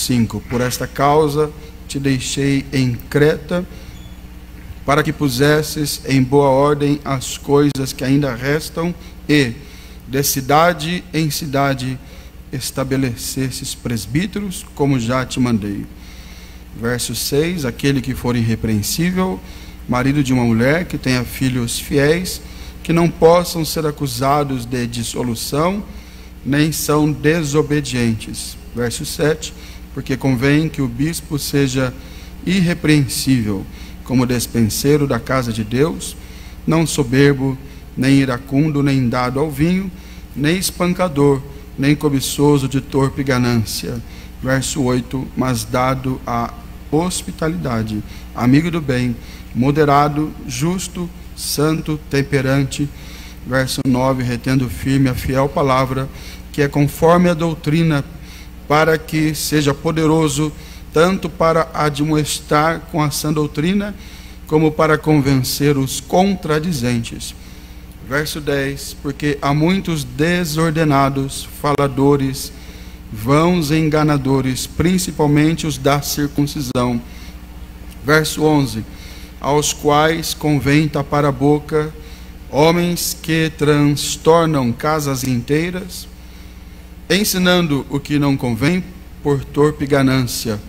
5. Por esta causa te deixei em Creta, para que pusesses em boa ordem as coisas que ainda restam e, de cidade em cidade, estabelecesses presbíteros, como já te mandei. Verso 6, aquele que for irrepreensível, marido de uma mulher que tenha filhos fiéis, que não possam ser acusados de dissolução, nem são desobedientes. Verso 7, porque convém que o bispo seja irrepreensível, como despenseiro da casa de Deus, não soberbo, nem iracundo, nem dado ao vinho, nem espancador, nem cobiçoso de torpe ganância. Verso 8, mas dado à hospitalidade, amigo do bem, moderado, justo, santo, temperante. Verso 9, retendo firme a fiel palavra, que é conforme a doutrina, para que seja poderoso tanto para admoestar com a sã doutrina, como para convencer os contradizentes. Verso 10, porque há muitos desordenados, faladores, vãos e enganadores, principalmente os da circuncisão. Verso 11, aos quais convém tapar a boca, homens que transtornam casas inteiras, ensinando o que não convém por torpe ganância.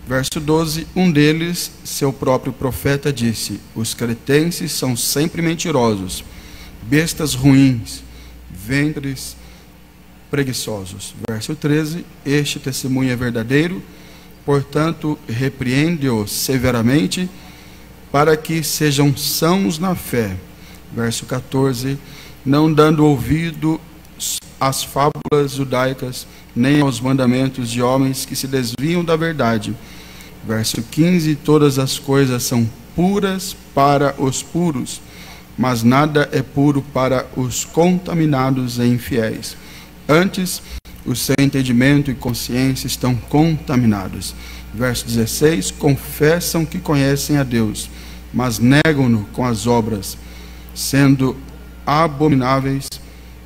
Verso 12, um deles, seu próprio profeta, disse: os cretenses são sempre mentirosos, bestas ruins, ventres preguiçosos. Verso 13, este testemunho é verdadeiro, portanto, repreende-os severamente, para que sejam sãos na fé. Verso 14, não dando ouvido às fábulas judaicas, nem aos mandamentos de homens que se desviam da verdade. Verso 15, todas as coisas são puras para os puros, mas nada é puro para os contaminados e infiéis. Antes, o seu entendimento e consciência estão contaminados. Verso 16, confessam que conhecem a Deus, mas negam-no com as obras, sendo abomináveis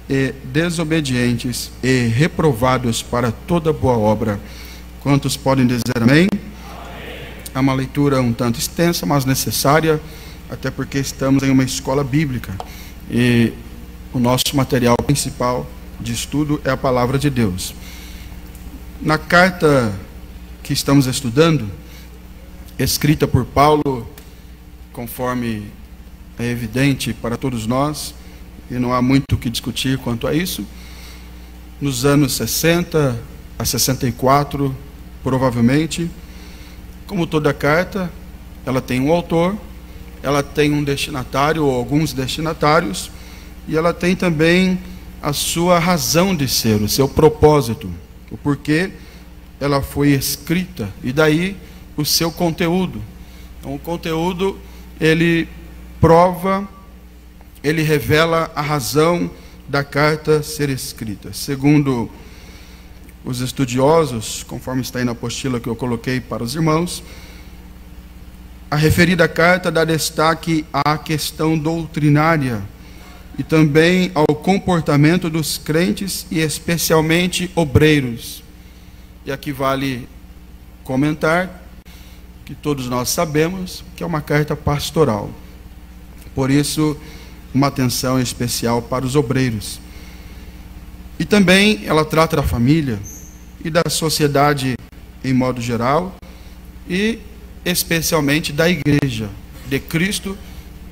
e desobedientes e reprovados para toda boa obra. Quantos podem dizer amém? É uma leitura um tanto extensa, mas necessária, até porque estamos em uma escola bíblica e o nosso material principal de estudo é a palavra de Deus. Na carta que estamos estudando, escrita por Paulo, conforme é evidente para todos nós, e não há muito o que discutir quanto a isso, nos anos 60 a 64, provavelmente. Como toda carta, ela tem um autor, ela tem um destinatário ou alguns destinatários, e ela tem também a sua razão de ser, o seu propósito, o porquê ela foi escrita, e daí o seu conteúdo. Então, o conteúdo, ele prova, ele revela a razão da carta ser escrita. Segundo os estudiosos, conforme está aí na apostila que eu coloquei para os irmãos, a referida carta dá destaque à questão doutrinária e também ao comportamento dos crentes e especialmente obreiros. E aqui vale comentar que todos nós sabemos que é uma carta pastoral. Por isso, uma atenção especial para os obreiros. E também ela trata da família e da sociedade em modo geral, e especialmente da igreja de Cristo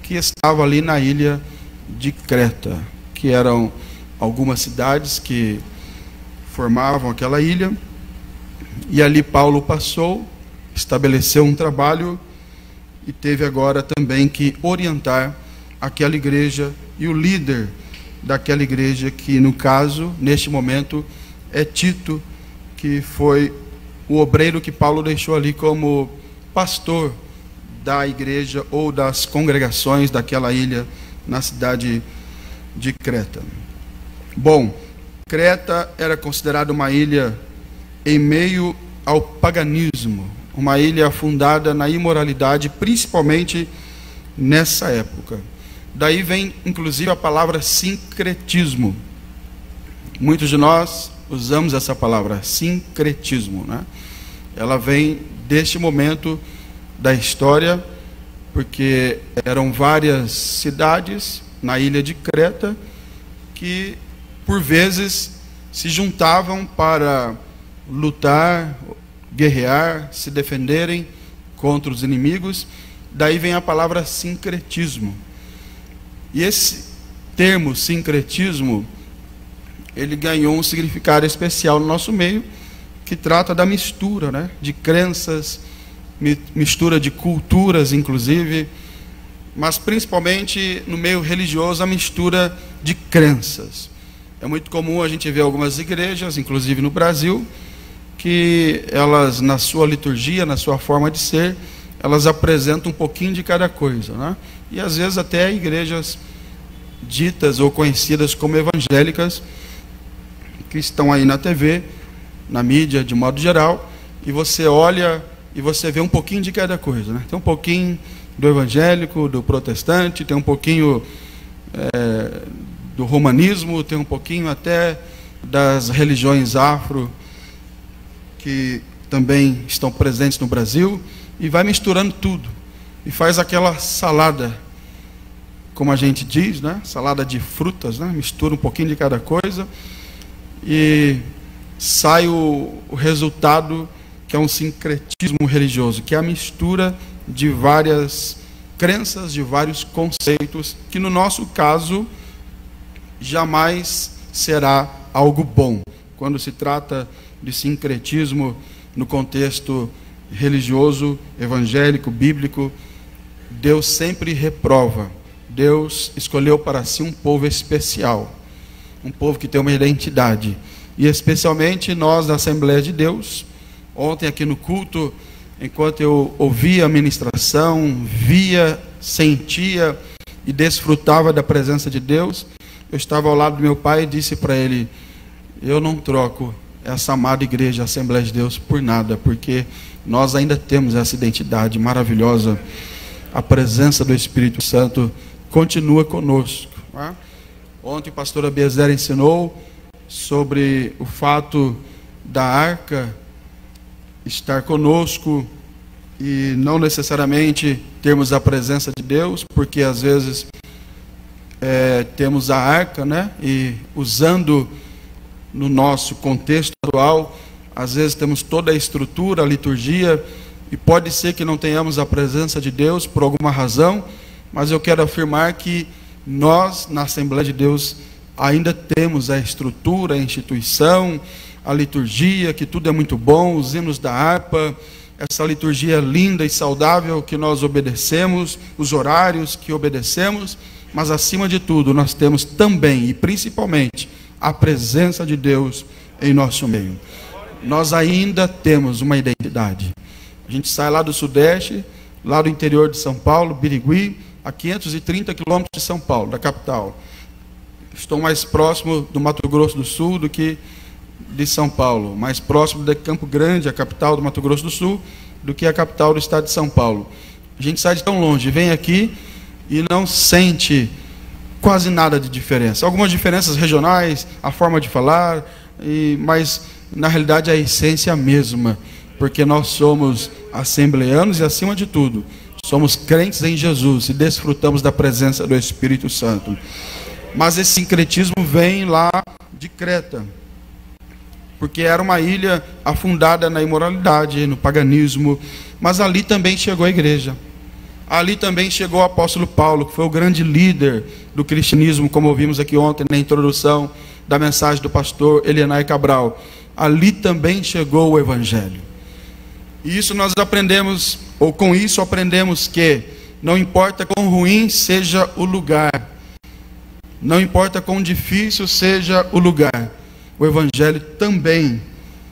que estava ali na ilha de Creta, que eram algumas cidades que formavam aquela ilha, e ali Paulo passou, estabeleceu um trabalho e teve agora também que orientar aquela igreja e o líder daquela igreja, que no caso, neste momento, é Tito, que foi o obreiro que Paulo deixou ali como pastor da igreja ou das congregações daquela ilha na cidade de Creta. Bom, Creta era considerada uma ilha em meio ao paganismo, uma ilha fundada na imoralidade, principalmente nessa época. Daí vem, inclusive, a palavra sincretismo. Muitos de nós usamos essa palavra, sincretismo, né? Ela vem deste momento da história, porque eram várias cidades na ilha de Creta que, por vezes, se juntavam para lutar, guerrear, se defenderem contra os inimigos. Daí vem a palavra sincretismo. E esse termo sincretismo, ele ganhou um significado especial no nosso meio, que trata da mistura, né, de crenças, mistura de culturas, inclusive, mas principalmente no meio religioso, a mistura de crenças. É muito comum a gente ver algumas igrejas, inclusive no Brasil, que elas, na sua liturgia, na sua forma de ser, elas apresentam um pouquinho de cada coisa, né? E às vezes até igrejas ditas ou conhecidas como evangélicas, que estão aí na TV, na mídia de modo geral, e você olha e você vê um pouquinho de cada coisa, né? Tem um pouquinho do evangélico, do protestante, tem um pouquinho do romanismo, tem um pouquinho até das religiões afro, que também estão presentes no Brasil, e vai misturando tudo, e faz aquela salada, como a gente diz, né? Salada de frutas, né? Mistura um pouquinho de cada coisa, e sai o resultado, que é um sincretismo religioso, que é a mistura de várias crenças, de vários conceitos, que no nosso caso jamais será algo bom. Quando se trata de sincretismo no contexto religioso, evangélico, bíblico, Deus sempre reprova. Deus escolheu para si um povo especial, um povo que tem uma identidade, e especialmente nós da Assembleia de Deus. Ontem aqui no culto, enquanto eu ouvia a ministração, via, sentia e desfrutava da presença de Deus, eu estava ao lado do meu pai e disse para ele: eu não troco essa amada igreja, Assembleia de Deus, por nada, porque nós ainda temos essa identidade maravilhosa. A presença do Espírito Santo continua conosco, né? Ontem o pastor Abiezer ensinou sobre o fato da arca estar conosco e não necessariamente termos a presença de Deus, porque às vezes temos a arca, né? E usando no nosso contexto atual, às vezes temos toda a estrutura, a liturgia, e pode ser que não tenhamos a presença de Deus por alguma razão, mas eu quero afirmar que nós, na Assembleia de Deus, ainda temos a estrutura, a instituição, a liturgia, que tudo é muito bom, os hinos da harpa, essa liturgia linda e saudável que nós obedecemos, os horários que obedecemos, mas acima de tudo nós temos também e principalmente a presença de Deus em nosso meio. Nós ainda temos uma identidade. A gente sai lá do Sudeste, lá do interior de São Paulo, Birigui, a 530 quilômetros de São Paulo, da capital. Estou mais próximo do Mato Grosso do Sul do que de São Paulo, mais próximo de Campo Grande, a capital do Mato Grosso do Sul, do que a capital do estado de São Paulo. A gente sai de tão longe, vem aqui e não sente quase nada de diferença. Algumas diferenças regionais, a forma de falar, mas na realidade a essência é a mesma, porque nós somos assembleanos e, acima de tudo, somos crentes em Jesus e desfrutamos da presença do Espírito Santo. Mas esse sincretismo vem lá de Creta, porque era uma ilha afundada na imoralidade, no paganismo, mas ali também chegou a igreja. Ali também chegou o apóstolo Paulo, que foi o grande líder do cristianismo, como ouvimos aqui ontem na introdução da mensagem do pastor Elianai Cabral. Ali também chegou o evangelho. E isso nós aprendemos, ou com isso aprendemos que não importa quão ruim seja o lugar, não importa quão difícil seja o lugar, o evangelho também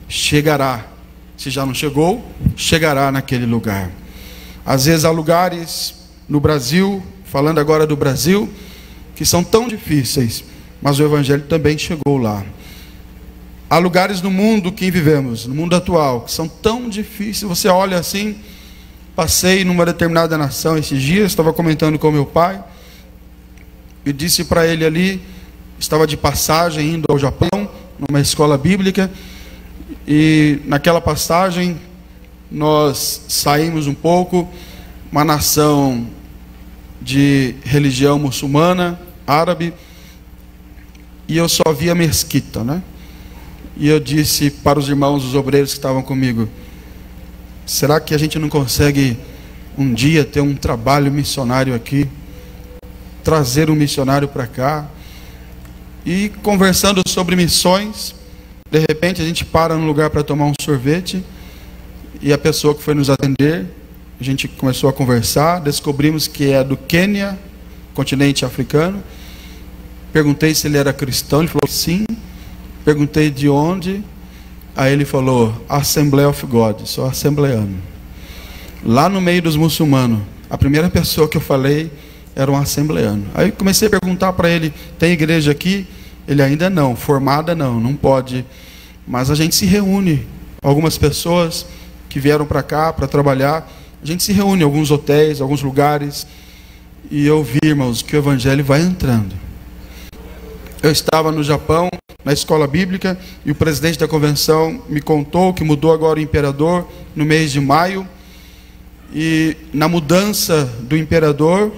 chegará. Se já não chegou, chegará naquele lugar. Às vezes há lugares no Brasil, falando agora do Brasil, que são tão difíceis, mas o evangelho também chegou lá. Há lugares no mundo que vivemos, no mundo atual, que são tão difíceis. Você olha assim, passei numa determinada nação esses dias, estava comentando com meu pai, e disse para ele ali, estava de passagem indo ao Japão, numa escola bíblica, e naquela passagem nós saímos um pouco, uma nação de religião muçulmana, árabe, e eu só via mesquita, né? E eu disse para os irmãos, os obreiros que estavam comigo: será que a gente não consegue um dia ter um trabalho missionário aqui? Trazer um missionário para cá? E conversando sobre missões, de repente a gente para num lugar para tomar um sorvete, e a pessoa que foi nos atender, a gente começou a conversar, descobrimos que é do Quênia, continente africano. Perguntei se ele era cristão, ele falou que sim. Perguntei de onde, aí ele falou: Assembly of God, sou assembleano. Lá no meio dos muçulmanos, a primeira pessoa que eu falei era um assembleano. Aí comecei a perguntar para ele: tem igreja aqui? Ele: ainda não, formada não pode. Mas a gente se reúne, algumas pessoas que vieram para cá para trabalhar, a gente se reúne em alguns hotéis, alguns lugares, e eu vi, irmãos, que o evangelho vai entrando. Eu estava no Japão, na escola bíblica, e o presidente da convenção me contou que mudou agora o imperador no mês de maio, e na mudança do imperador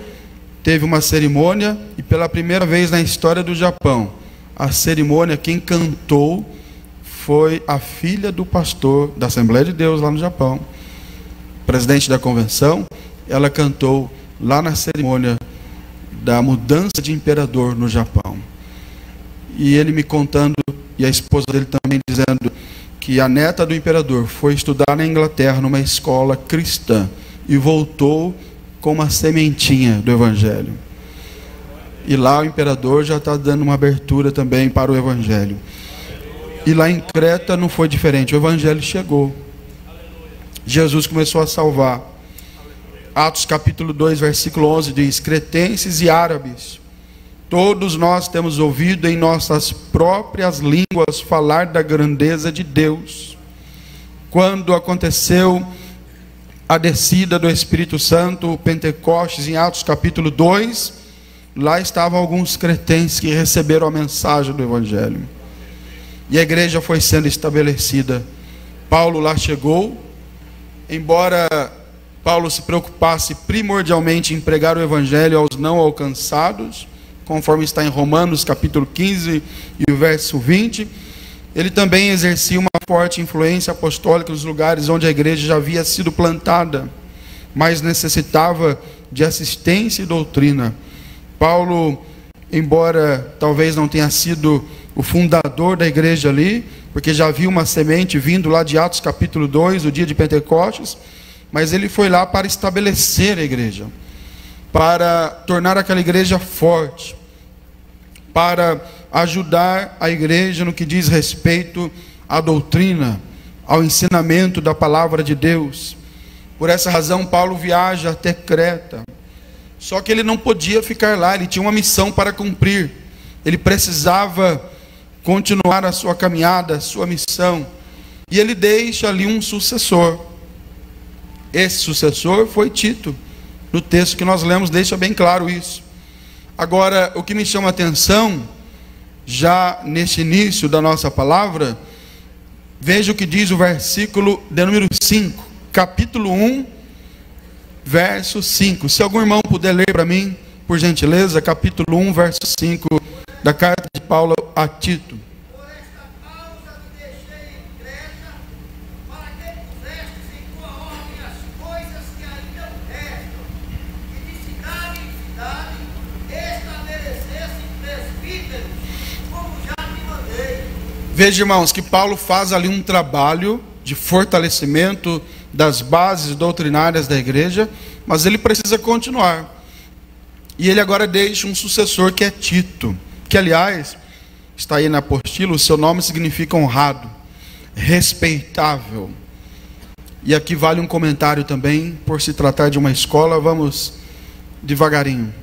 teve uma cerimônia, e pela primeira vez na história do Japão, a cerimônia, quem cantou foi a filha do pastor da Assembleia de Deus lá no Japão, presidente da convenção. Ela cantou lá na cerimônia da mudança de imperador no Japão. E ele me contando, e a esposa dele também dizendo, que a neta do imperador foi estudar na Inglaterra, numa escola cristã, e voltou com uma sementinha do evangelho. E lá o imperador já está dando uma abertura também para o evangelho. E lá em Creta não foi diferente, o evangelho chegou. Jesus começou a salvar. Atos capítulo 2, versículo 11 diz: cretenses e árabes, todos nós temos ouvido em nossas próprias línguas falar da grandeza de Deus. Quando aconteceu a descida do Espírito Santo, o Pentecostes, em Atos capítulo 2, lá estavam alguns cretenses que receberam a mensagem do evangelho. E a igreja foi sendo estabelecida. Paulo lá chegou, embora Paulo se preocupasse primordialmente em pregar o evangelho aos não alcançados, conforme está em Romanos capítulo 15 e o verso 20, ele também exercia uma forte influência apostólica nos lugares onde a igreja já havia sido plantada, mas necessitava de assistência e doutrina. Paulo, embora talvez não tenha sido o fundador da igreja ali, porque já havia uma semente vindo lá de Atos capítulo 2, o dia de Pentecostes, mas ele foi lá para estabelecer a igreja, para tornar aquela igreja forte, para ajudar a igreja no que diz respeito à doutrina, ao ensinamento da palavra de Deus. Por essa razão Paulo viaja até Creta. Só que ele não podia ficar lá, ele tinha uma missão para cumprir. Ele precisava continuar a sua caminhada, a sua missão. E ele deixa ali um sucessor. Esse sucessor foi Tito. No texto que nós lemos deixa bem claro isso. Agora, o que me chama a atenção, já neste início da nossa palavra, veja o que diz o versículo de número 5, capítulo 1, verso 5. Se algum irmão puder ler para mim, por gentileza, capítulo 1, verso 5, da carta de Paulo a Tito. Por esta causa te deixei em Creta, para que pusestes em tua ordem as coisas que ainda restam, e de cidade em cidade estabelecessem presbíteros, como já te mandei. Veja, irmãos, que Paulo faz ali um trabalho de fortalecimento das bases doutrinárias da igreja, mas ele precisa continuar. E ele agora deixa um sucessor que é Tito, que aliás, está aí na apostila, o seu nome significa honrado, respeitável. E aqui vale um comentário também, por se tratar de uma escola, vamos devagarinho.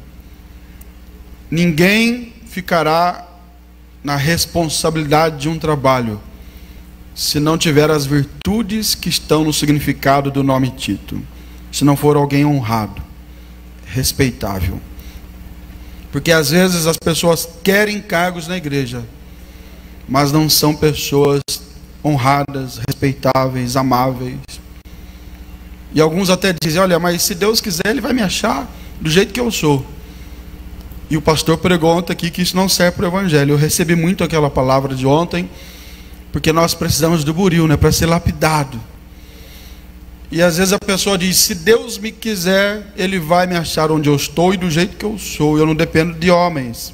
Ninguém ficará na responsabilidade de um trabalho se não tiver as virtudes que estão no significado do nome Tito, se não for alguém honrado, respeitável. Porque às vezes as pessoas querem cargos na igreja, mas não são pessoas honradas, respeitáveis, amáveis. E alguns até dizem: olha, mas se Deus quiser, Ele vai me achar do jeito que eu sou. E o pastor pregou ontem aqui que isso não serve para o evangelho. Eu recebi muito aquela palavra de ontem, porque nós precisamos do buril, né, para ser lapidado. E às vezes a pessoa diz: se Deus me quiser, Ele vai me achar onde eu estou e do jeito que eu sou. Eu não dependo de homens.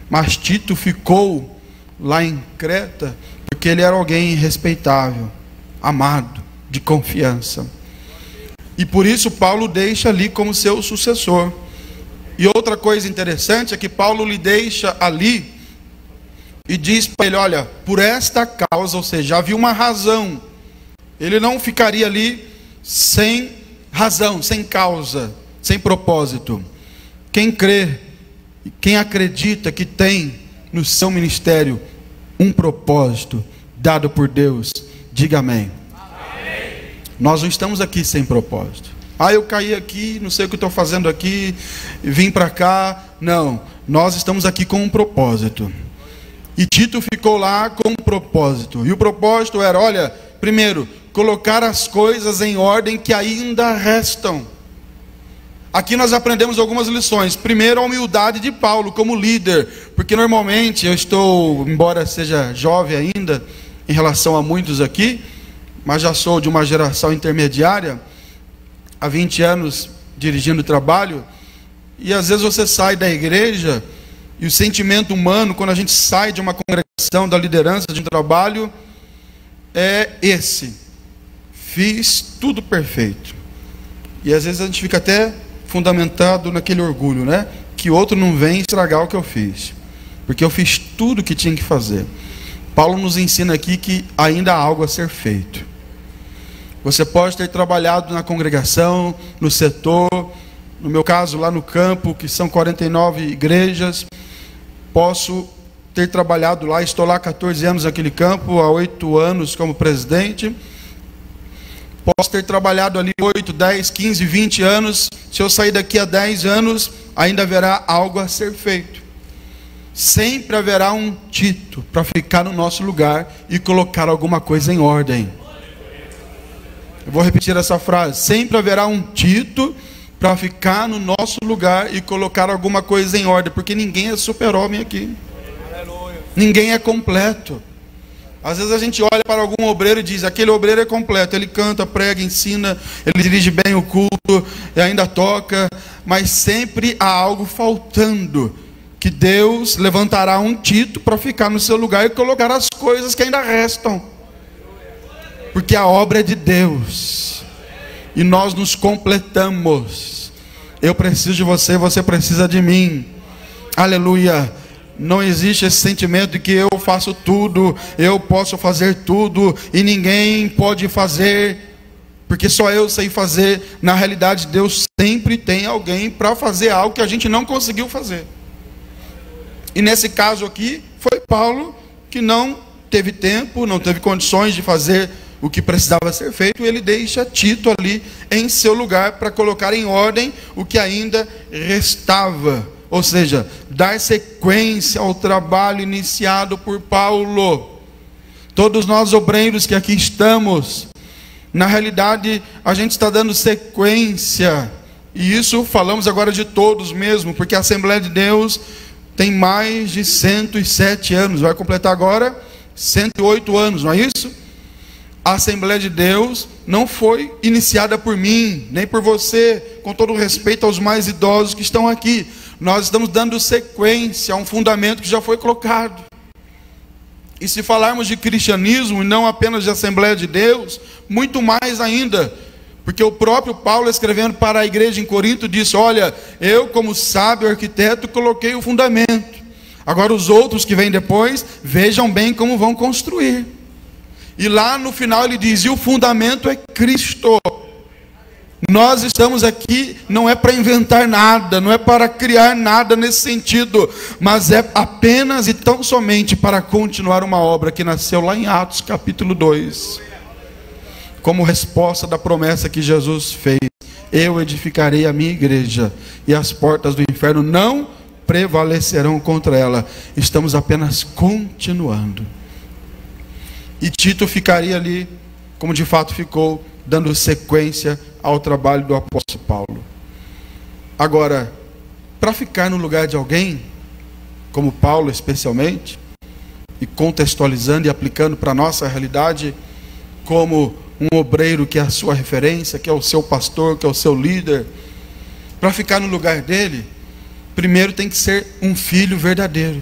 Mas Tito ficou lá em Creta porque ele era alguém respeitável, amado, de confiança. E por isso Paulo deixa ali como seu sucessor. E outra coisa interessante é que Paulo lhe deixa ali e diz para ele: olha, por esta causa, ou seja, havia uma razão. Ele não ficaria ali sem razão, sem causa, sem propósito. Quem crê, quem acredita que tem no seu ministério um propósito dado por Deus, diga amém. Amém. Nós não estamos aqui sem propósito. Eu caí aqui, não sei o que estou fazendo aqui, vim para cá. Não, nós estamos aqui com um propósito. E Tito ficou lá com um propósito. E o propósito era, olha, primeiro, colocar as coisas em ordem que ainda restam. Aqui nós aprendemos algumas lições. Primeiro, a humildade de Paulo como líder. Porque normalmente eu estou, embora seja jovem ainda, em relação a muitos aqui, mas já sou de uma geração intermediária, há 20 anos dirigindo o trabalho, e às vezes você sai da igreja, e o sentimento humano, quando a gente sai de uma congregação, da liderança de um trabalho, é esse: fiz tudo perfeito. E às vezes a gente fica até fundamentado naquele orgulho, né? Que outro não vem estragar o que eu fiz, porque eu fiz tudo o que tinha que fazer. Paulo nos ensina aqui que ainda há algo a ser feito. Você pode ter trabalhado na congregação, no setor, no meu caso lá no campo, que são 49 igrejas. Posso ter trabalhado lá, estou lá há 14 anos naquele campo, há 8 anos como presidente. Posso ter trabalhado ali 8, 10, 15, 20 anos. Se eu sair daqui a 10 anos, ainda haverá algo a ser feito. Sempre haverá um Tito para ficar no nosso lugar e colocar alguma coisa em ordem. Eu vou repetir essa frase: sempre haverá um Tito para ficar no nosso lugar e colocar alguma coisa em ordem, porque ninguém é super-homem aqui. Ninguém é completo. Às vezes a gente olha para algum obreiro e diz: aquele obreiro é completo, ele canta, prega, ensina, ele dirige bem o culto, e ainda toca, mas sempre há algo faltando, que Deus levantará um Tito para ficar no seu lugar e colocar as coisas que ainda restam, porque a obra é de Deus, e nós nos completamos. Eu preciso de você, você precisa de mim. Aleluia. Não existe esse sentimento de que eu faço tudo, eu posso fazer tudo e ninguém pode fazer, porque só eu sei fazer. Na realidade, Deus sempre tem alguém para fazer algo que a gente não conseguiu fazer. E nesse caso aqui, foi Paulo que não teve tempo, não teve condições de fazer o que precisava ser feito, e ele deixa Tito ali em seu lugar para colocar em ordem o que ainda restava. Ou seja, dar sequência ao trabalho iniciado por Paulo. Todos nós obreiros que aqui estamos, na realidade, a gente está dando sequência. E isso falamos agora de todos mesmo, porque a Assembleia de Deus tem mais de 107 anos. Vai completar agora 108 anos, não é isso? A Assembleia de Deus não foi iniciada por mim, nem por você, com todo respeito aos mais idosos que estão aqui. Nós estamos dando sequência a um fundamento que já foi colocado. E se falarmos de cristianismo e não apenas de Assembleia de Deus, muito mais ainda, porque o próprio Paulo, escrevendo para a igreja em Corinto, disse: olha, eu como sábio arquiteto coloquei o fundamento, agora os outros que vêm depois, vejam bem como vão construir. E lá no final ele diz: e o fundamento é Cristo. Nós estamos aqui não é para inventar nada, não é para criar nada nesse sentido, mas é apenas e tão somente para continuar uma obra que nasceu lá em Atos capítulo 2, como resposta da promessa que Jesus fez: eu edificarei a minha igreja e as portas do inferno não prevalecerão contra ela. Estamos apenas continuando. E Tito ficaria ali, como de fato ficou, dando sequência ao trabalho do apóstolo Paulo. Agora, para ficar no lugar de alguém, como Paulo especialmente, e contextualizando e aplicando para a nossa realidade, como um obreiro que é a sua referência, que é o seu pastor, que é o seu líder, para ficar no lugar dele, primeiro tem que ser um filho verdadeiro.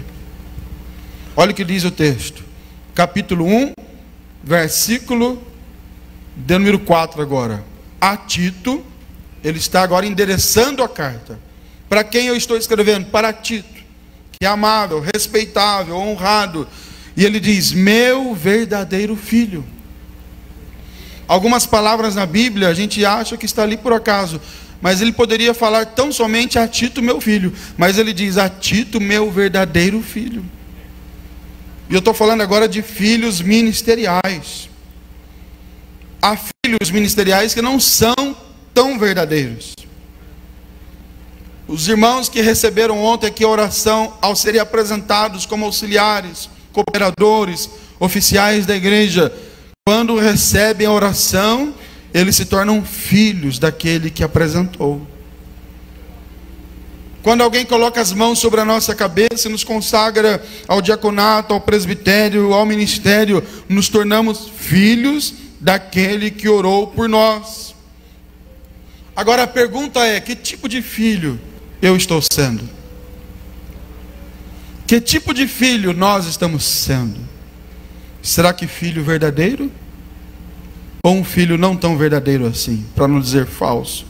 Olha o que diz o texto, capítulo 1, versículo de número 4 agora. A Tito, ele está agora endereçando a carta. Para quem eu estou escrevendo? Para Tito, que é amável, respeitável, honrado. E ele diz, meu verdadeiro filho. Algumas palavras na Bíblia a gente acha que está ali por acaso, mas ele poderia falar tão somente a Tito, meu filho. Mas ele diz, a Tito, meu verdadeiro filho. E eu estou falando agora de filhos ministeriais. Há filhos ministeriais que não são tão verdadeiros. Os irmãos que receberam ontem aqui a oração, ao serem apresentados como auxiliares, cooperadores, oficiais da igreja, quando recebem a oração, eles se tornam filhos daquele que apresentou. Quando alguém coloca as mãos sobre a nossa cabeça e nos consagra ao diaconato, ao presbitério, ao ministério, nos tornamos filhos daquele que orou por nós. Agora a pergunta é, que tipo de filho eu estou sendo? Que tipo de filho nós estamos sendo? Será que filho verdadeiro? Ou um filho não tão verdadeiro assim? Para não dizer falso,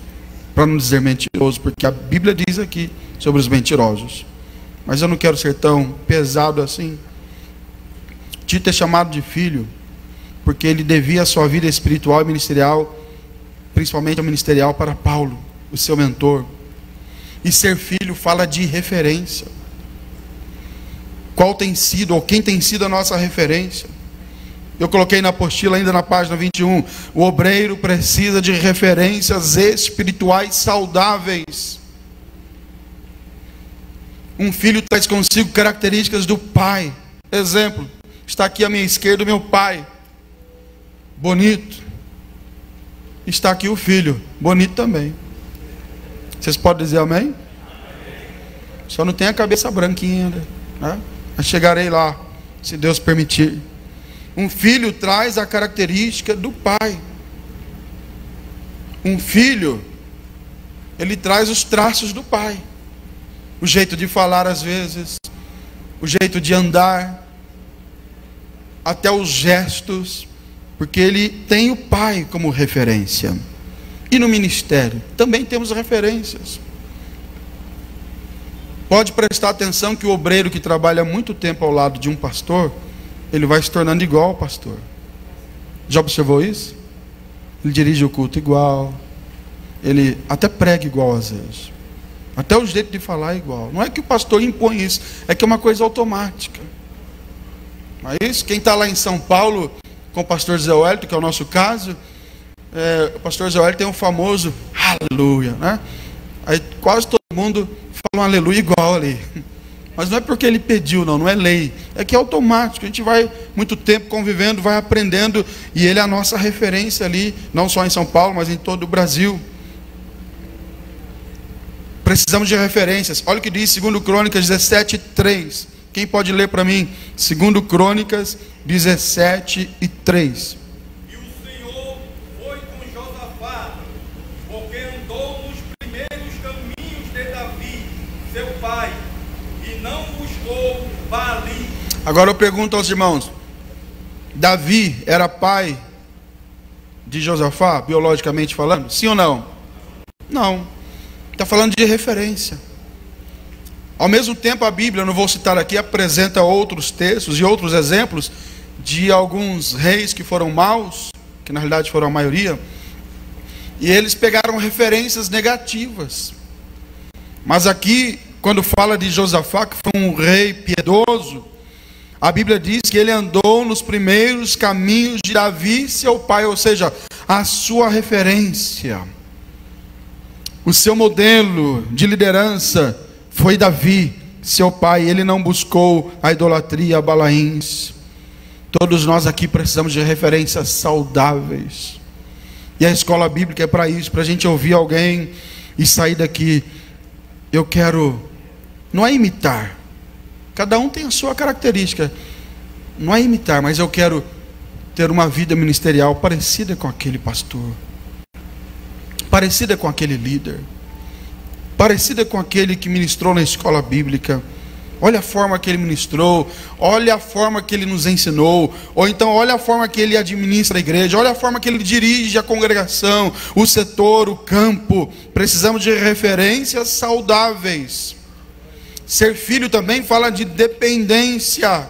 para não dizer mentiroso, porque a Bíblia diz aqui sobre os mentirosos. Mas eu não quero ser tão pesado assim. Tito é chamado de filho porque ele devia a sua vida espiritual e ministerial, principalmente a ministerial, para Paulo, o seu mentor. E ser filho fala de referência. Qual tem sido, ou quem tem sido a nossa referência? Eu coloquei na apostila ainda na página 21, o obreiro precisa de referências espirituais saudáveis. Um filho traz consigo características do pai. Exemplo, está aqui à minha esquerda o meu pai, bonito. Está aqui o filho, bonito também. Vocês podem dizer amém? Só não tem a cabeça branquinha ainda, né? Mas chegarei lá, se Deus permitir. Um filho traz a característica do pai. Um filho, ele traz os traços do pai. O jeito de falar às vezes, o jeito de andar, até os gestos, porque ele tem o pai como referência. E no ministério, também temos referências. Pode prestar atenção que o obreiro que trabalha muito tempo ao lado de um pastor, ele vai se tornando igual ao pastor. Já observou isso? Ele dirige o culto igual, ele até prega igual às vezes. Até o jeito de falar é igual. Não é que o pastor impõe isso, é que é uma coisa automática. Mas quem está lá em São Paulo com o pastor Zé Wellington, que é o nosso caso, o pastor Zé Wellington tem um famoso aleluia, né? Aí quase todo mundo fala um aleluia igual ali. Mas não é porque ele pediu, não é lei. É que é automático. A gente vai muito tempo convivendo, vai aprendendo. E ele é a nossa referência ali, não só em São Paulo, mas em todo o Brasil. Precisamos de referências. Olha o que diz 2 Crônicas 17:3. Quem pode ler para mim? 2 Crônicas 17:3. E o Senhor foi com Josafá, porque andou nos primeiros caminhos de Davi, seu pai, e não buscou Baali. Agora eu pergunto aos irmãos: Davi era pai de Josafá, biologicamente falando? Sim ou não? Não. Está falando de referência. Ao mesmo tempo, a Bíblia, não vou citar aqui, apresenta outros textos e outros exemplos de alguns reis que foram maus, que na realidade foram a maioria, e eles pegaram referências negativas. Mas aqui, quando fala de Josafá, que foi um rei piedoso, a Bíblia diz que ele andou nos primeiros caminhos de Davi, seu pai, ou seja, a sua referência. O seu modelo de liderança foi Davi, seu pai, ele não buscou a idolatria, a Balaíns. Todos nós aqui precisamos de referências saudáveis. E a escola bíblica é para isso, para a gente ouvir alguém e sair daqui. Eu quero, não é imitar, cada um tem a sua característica, não é imitar, mas eu quero ter uma vida ministerial parecida com aquele pastor, parecida com aquele líder, parecida com aquele que ministrou na escola bíblica. Olha a forma que ele ministrou, olha a forma que ele nos ensinou, ou então olha a forma que ele administra a igreja, olha a forma que ele dirige a congregação, o setor, o campo. Precisamos de referências saudáveis. Ser filho também fala de dependência.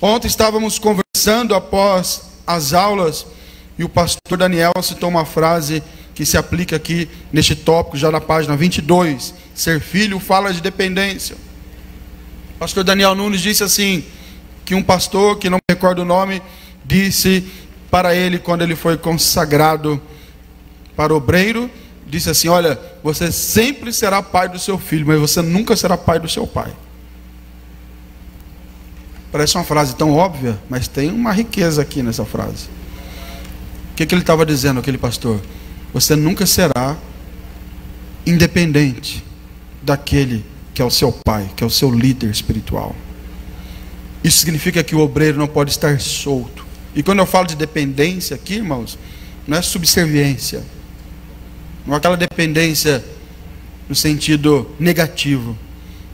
Ontem estávamos conversando após as aulas, e o pastor Daniel citou uma frase que se aplica aqui neste tópico, já na página 22. Ser filho fala de dependência. Pastor Daniel Nunes disse assim, que um pastor, que não me recordo o nome, disse para ele, quando ele foi consagrado para obreiro, disse assim: olha, você sempre será pai do seu filho, mas você nunca será pai do seu pai. Parece uma frase tão óbvia, mas tem uma riqueza aqui nessa frase. O que ele estava dizendo, aquele pastor? Você nunca será independente daquele que é o seu pai, que é o seu líder espiritual. Isso significa que o obreiro não pode estar solto. E quando eu falo de dependência aqui, irmãos, não é subserviência, não é aquela dependência no sentido negativo,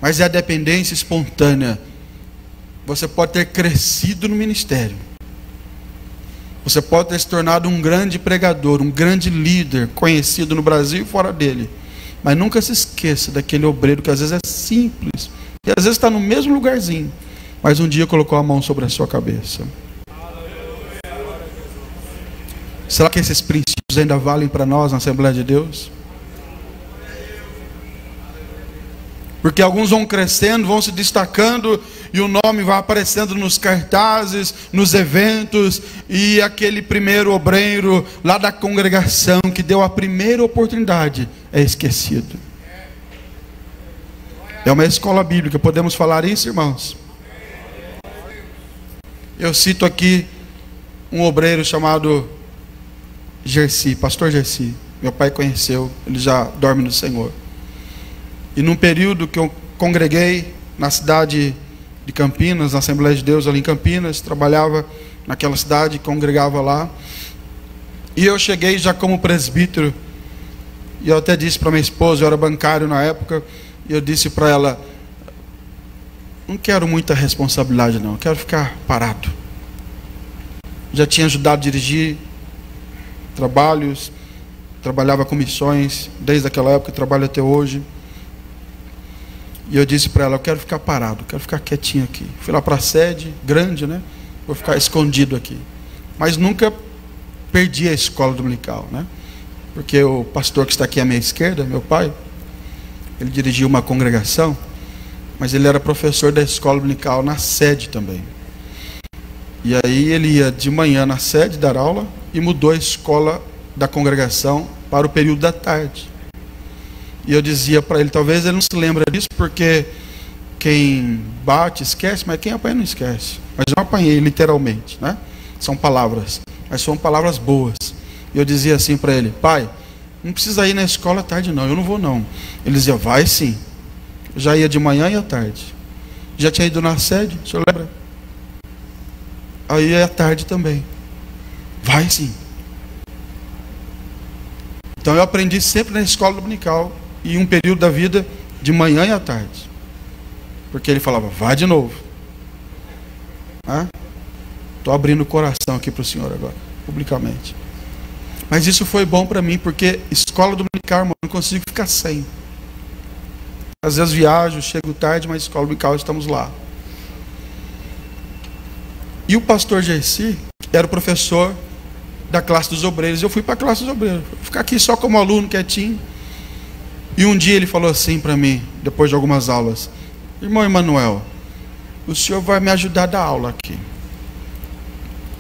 mas é a dependência espontânea. Você pode ter crescido no ministério, você pode ter se tornado um grande pregador, um grande líder, conhecido no Brasil e fora dele, mas nunca se esqueça daquele obreiro que às vezes é simples, e às vezes está no mesmo lugarzinho, mas um dia colocou a mão sobre a sua cabeça. Será que esses princípios ainda valem para nós na Assembleia de Deus? Porque alguns vão crescendo, vão se destacando, e o nome vai aparecendo nos cartazes, nos eventos, e aquele primeiro obreiro lá da congregação que deu a primeira oportunidade é esquecido. É uma escola bíblica, podemos falar isso, irmãos? Eu cito aqui um obreiro chamado Gersi, pastor Gersi. Meu pai conheceu, ele já dorme no Senhor. E num período que eu congreguei na cidade de Campinas, na Assembleia de Deus ali em Campinas, trabalhava naquela cidade, congregava lá. E eu cheguei já como presbítero, e eu até disse para minha esposa, eu era bancário na época, e eu disse para ela: não quero muita responsabilidade não, eu quero ficar parado. Já tinha ajudado a dirigir trabalhos, trabalhava com missões desde aquela época, trabalho até hoje. E eu disse para ela: eu quero ficar parado, quero ficar quietinho aqui. Fui lá para a sede, grande, né? Vou ficar escondido aqui. Mas nunca perdi a escola dominical, né? Porque o pastor que está aqui à minha esquerda, meu pai, ele dirigia uma congregação, mas ele era professor da escola dominical na sede também. E aí ele ia de manhã na sede dar aula e mudou a escola da congregação para o período da tarde. E eu dizia para ele, talvez ele não se lembre disso, porque quem bate esquece, mas quem apanha não esquece. Mas eu não apanhei literalmente, né? São palavras, mas são palavras boas. E eu dizia assim para ele: pai, não precisa ir na escola à tarde não, eu não vou não. Ele dizia: vai sim. Eu já ia de manhã e à tarde. Já tinha ido na sede, o senhor lembra? Aí ia à tarde também. Vai sim. Então eu aprendi sempre na escola dominical, e um período da vida de manhã e à tarde, porque ele falava: vai de novo. Estou abrindo o coração aqui para o senhor agora, publicamente. Mas isso foi bom para mim, porque escola dominical, irmão, não consigo ficar sem. Às vezes viajo, chego tarde, mas escola dominical estamos lá. E o pastor Gersi era o professor da classe dos obreiros. Eu fui para a classe dos obreiros, ficar aqui só como aluno, quietinho. E um dia ele falou assim para mim, depois de algumas aulas: irmão Emanuel, o senhor vai me ajudar a dar aula aqui.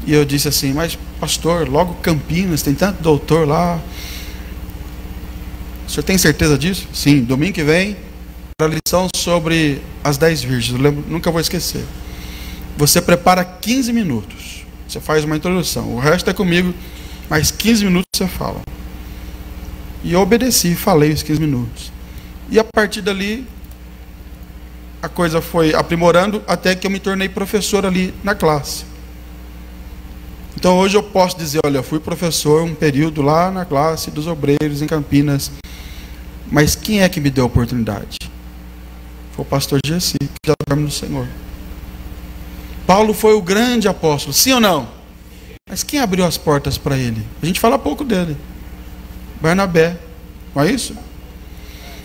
E eu disse assim: mas pastor, logo Campinas, tem tanto doutor lá. O senhor tem certeza disso? Sim, domingo que vem Era a lição sobre as 10 virgens. Eu lembro, nunca vou esquecer. Você prepara 15 minutos. Você faz uma introdução. O resto é comigo, mas 15 minutos você fala. E eu obedeci, falei os 15 minutos. E a partir dali, a coisa foi aprimorando até que eu me tornei professor ali na classe. Então hoje eu posso dizer, olha, eu fui professor um período lá na classe dos obreiros em Campinas. Mas quem é que me deu a oportunidade? Foi o pastor Gessi, que já dorme no Senhor. Paulo foi o grande apóstolo, sim ou não? Mas quem abriu as portas para ele? A gente fala pouco dele. Barnabé, não é isso?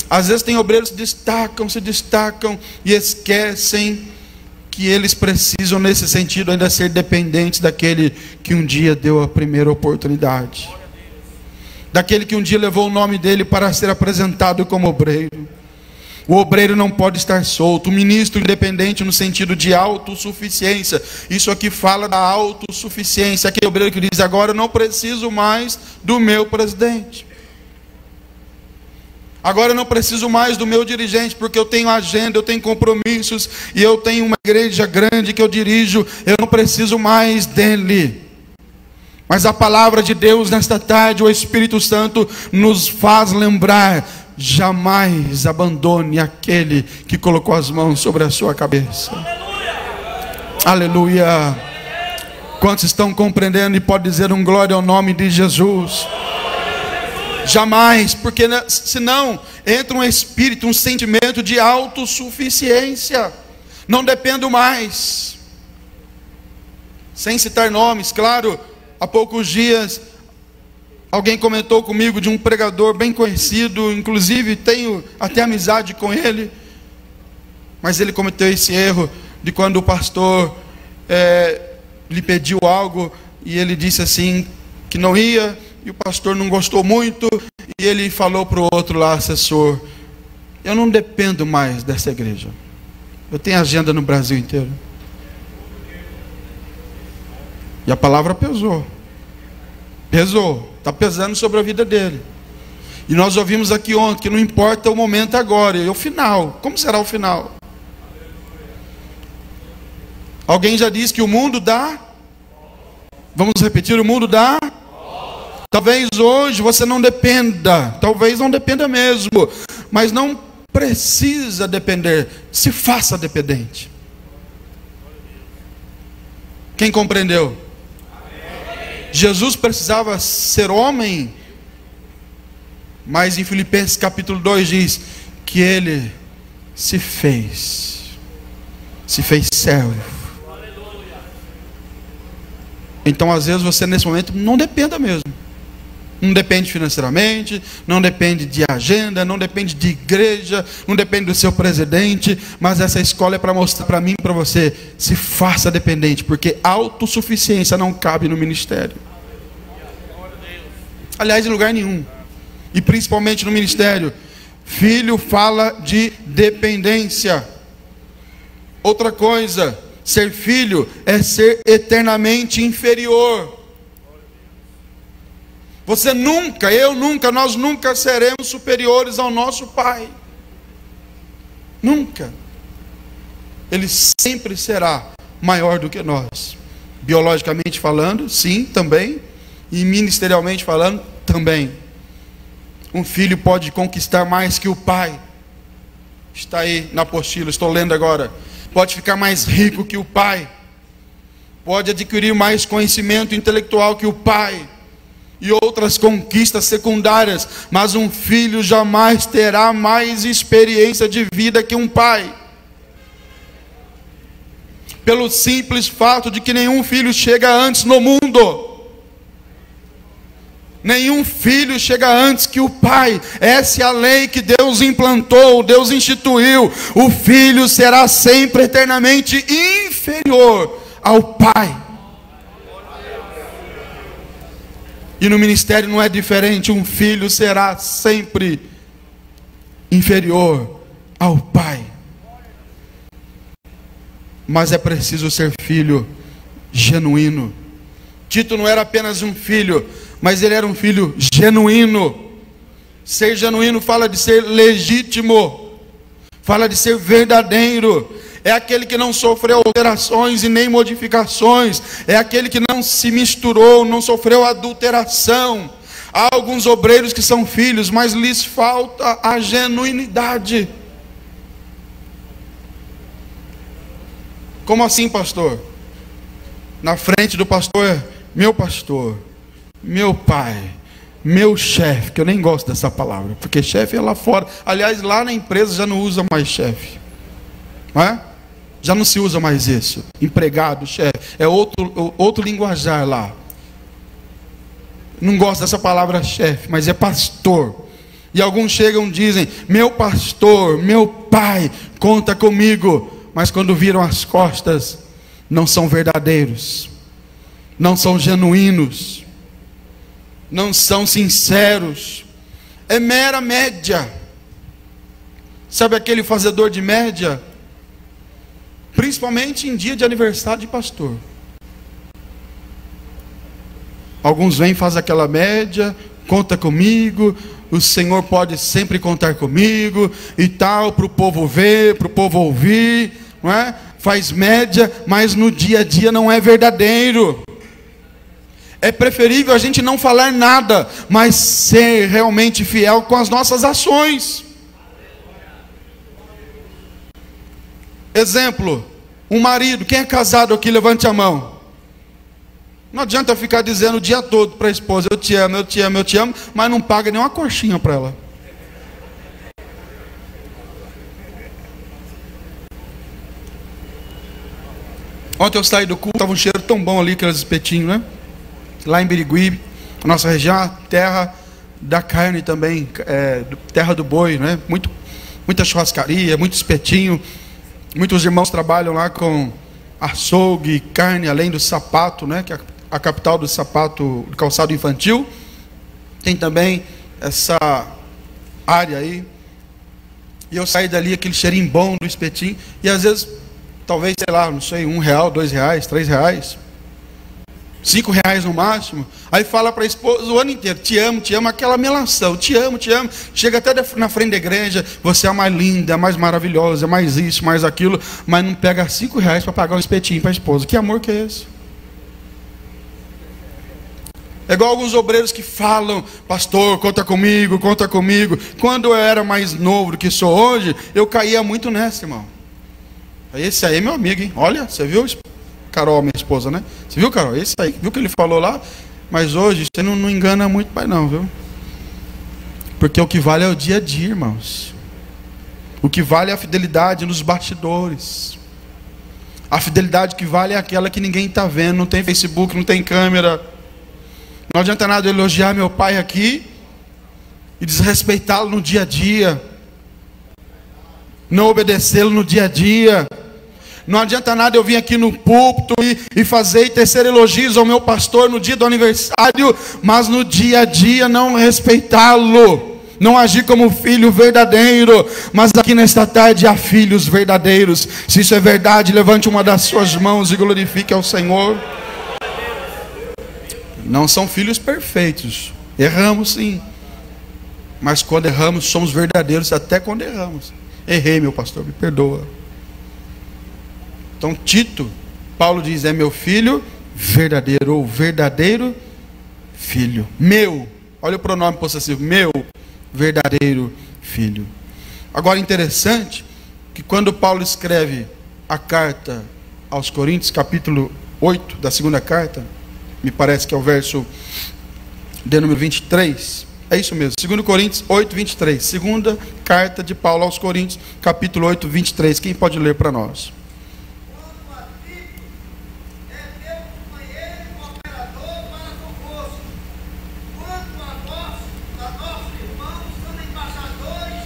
Às vezes tem obreiros que se destacam e esquecem que eles precisam, nesse sentido, ainda ser dependentes daquele que um dia deu a primeira oportunidade. Daquele que um dia levou o nome dele para ser apresentado como obreiro. O obreiro não pode estar solto. O ministro independente no sentido de autossuficiência. Isso aqui fala da autossuficiência. Aquele obreiro que diz, agora eu não preciso mais do meu presidente. Agora eu não preciso mais do meu dirigente, porque eu tenho agenda, eu tenho compromissos, e eu tenho uma igreja grande que eu dirijo, eu não preciso mais dele. Mas a palavra de Deus nesta tarde, o Espírito Santo nos faz lembrar, jamais abandone aquele que colocou as mãos sobre a sua cabeça. Aleluia! Aleluia. Quantos estão compreendendo e pode dizer um glória ao nome de Jesus? Jamais, porque senão entra um espírito, um sentimento de autossuficiência. Não dependo mais. Sem citar nomes, claro, há poucos dias alguém comentou comigo de um pregador bem conhecido, inclusive tenho até amizade com ele, mas ele cometeu esse erro de quando o pastor lhe pediu algo e ele disse assim que não ia. E o pastor não gostou muito, e ele falou para o outro lá, assessor, eu não dependo mais dessa igreja. Eu tenho agenda no Brasil inteiro. E a palavra pesou. Pesou. Está pesando sobre a vida dele. E nós ouvimos aqui ontem que não importa o momento agora, e o final. Como será o final? Alguém já disse que o mundo dá? Vamos repetir, o mundo dá? Talvez hoje você não dependa, talvez não dependa mesmo, mas não precisa depender, se faça dependente. Quem compreendeu? Jesus precisava ser homem, mas em Filipenses capítulo 2 diz que ele se fez servo. Então às vezes você nesse momento não dependa mesmo. Não depende financeiramente, não depende de agenda, não depende de igreja, não depende do seu presidente, mas essa escola é para mostrar para mim e para você, se faça dependente, porque autossuficiência não cabe no ministério. Aliás, em lugar nenhum, e principalmente no ministério. Filho fala de dependência. Outra coisa, ser filho é ser eternamente inferior. Você nunca, nós nunca seremos superiores ao nosso Pai. Nunca. Ele sempre será maior do que nós. Biologicamente falando, sim, também. E ministerialmente falando, também. Um filho pode conquistar mais que o pai. Está aí na apostila, estou lendo agora. Pode ficar mais rico que o pai. Pode adquirir mais conhecimento intelectual que o pai. E outras conquistas secundárias, mas um filho jamais terá mais experiência de vida que um pai. Pelo simples fato de que nenhum filho chega antes no mundo. Nenhum filho chega antes que o pai. Essa é a lei que Deus implantou, Deus instituiu. O filho será sempre eternamente inferior ao pai. E no ministério não é diferente, um filho será sempre inferior ao pai. Mas é preciso ser filho genuíno. Tito não era apenas um filho, mas ele era um filho genuíno. Ser genuíno fala de ser legítimo. Fala de ser verdadeiro. É aquele que não sofreu alterações e nem modificações. É aquele que não se misturou, não sofreu adulteração. Há alguns obreiros que são filhos, mas lhes falta a genuinidade. Como assim, pastor? Na frente do pastor, meu pai, meu chefe, que eu nem gosto dessa palavra, porque chefe é lá fora. Aliás, lá na empresa já não usa mais chefe, não é? Já não se usa mais isso. Empregado, chefe, é outro linguajar lá. Não gosto dessa palavra chefe, mas é pastor. E alguns chegam e dizem: meu pastor, meu pai, conta comigo. Mas quando viram as costas, não são verdadeiros, não são genuínos, não são sinceros. É mera média. Sabe aquele fazedor de média? Principalmente em dia de aniversário de pastor. Alguns vêm, fazem aquela média, conta comigo, o Senhor pode sempre contar comigo e tal, para o povo ver, para o povo ouvir, não é? Faz média, mas no dia a dia não é verdadeiro. É preferível a gente não falar nada, mas ser realmente fiel com as nossas ações. Exemplo, um marido, quem é casado aqui, levante a mão. Não adianta ficar dizendo o dia todo para a esposa: eu te amo, eu te amo, eu te amo, mas não paga nem uma coxinha para ela. Ontem eu saí do culto, estava um cheiro tão bom ali, aqueles espetinhos, né? Lá em Birigui, a nossa região, terra da carne também, terra do boi, né? Muita churrascaria, muito espetinho. Muitos irmãos trabalham lá com açougue, carne, além do sapato, né? Que é a capital do sapato, do calçado infantil. Tem também essa área aí. E eu saí dali, aquele cheirinho bom do espetinho. E às vezes, talvez, sei lá, não sei, R$1, R$2, R$3, R$5 no máximo. Aí fala para a esposa o ano inteiro: te amo, aquela melação, te amo. Chega até na frente da igreja: você é a mais linda, a mais maravilhosa, mais isso, mais aquilo. Mas não pega R$5 para pagar um espetinho para a esposa. Que amor que é esse? É igual alguns obreiros que falam: pastor, conta comigo, conta comigo. Quando eu era mais novo do que sou hoje, eu caía muito nessa, irmão. Esse aí é meu amigo, hein? Olha, você viu, Carol, minha esposa, né? Você viu, Carol? Esse aí, viu que ele falou lá? Mas hoje você não engana muito pai não, viu? Porque o que vale é o dia a dia, irmãos. O que vale é a fidelidade nos bastidores. A fidelidade que vale é aquela que ninguém está vendo. Não tem Facebook, não tem câmera. Não adianta nada eu elogiar meu pai aqui e desrespeitá-lo no dia a dia, não obedecê-lo no dia a dia. Não adianta nada eu vir aqui no púlpito e fazer e tecer elogios ao meu pastor no dia do aniversário, mas no dia a dia não respeitá-lo, não agir como filho verdadeiro. Mas aqui nesta tarde há filhos verdadeiros. Se isso é verdade, levante uma das suas mãos e glorifique ao Senhor. Não são filhos perfeitos, erramos sim, mas quando erramos somos verdadeiros até quando erramos. Errei, meu pastor, me perdoa. Então Tito, Paulo diz: é meu filho verdadeiro, ou verdadeiro filho. Meu, olha o pronome possessivo, meu verdadeiro filho. Agora interessante que quando Paulo escreve a carta aos Coríntios, capítulo 8 da segunda carta, me parece que é o verso de número 23. É isso mesmo, 2 Coríntios 8, 23. Segunda carta de Paulo aos Coríntios, capítulo 8, 23. Quem pode ler para nós? Quanto a Tito, é meu companheiro e cooperador para convosco. Quanto a nossos irmãos, são embaixadores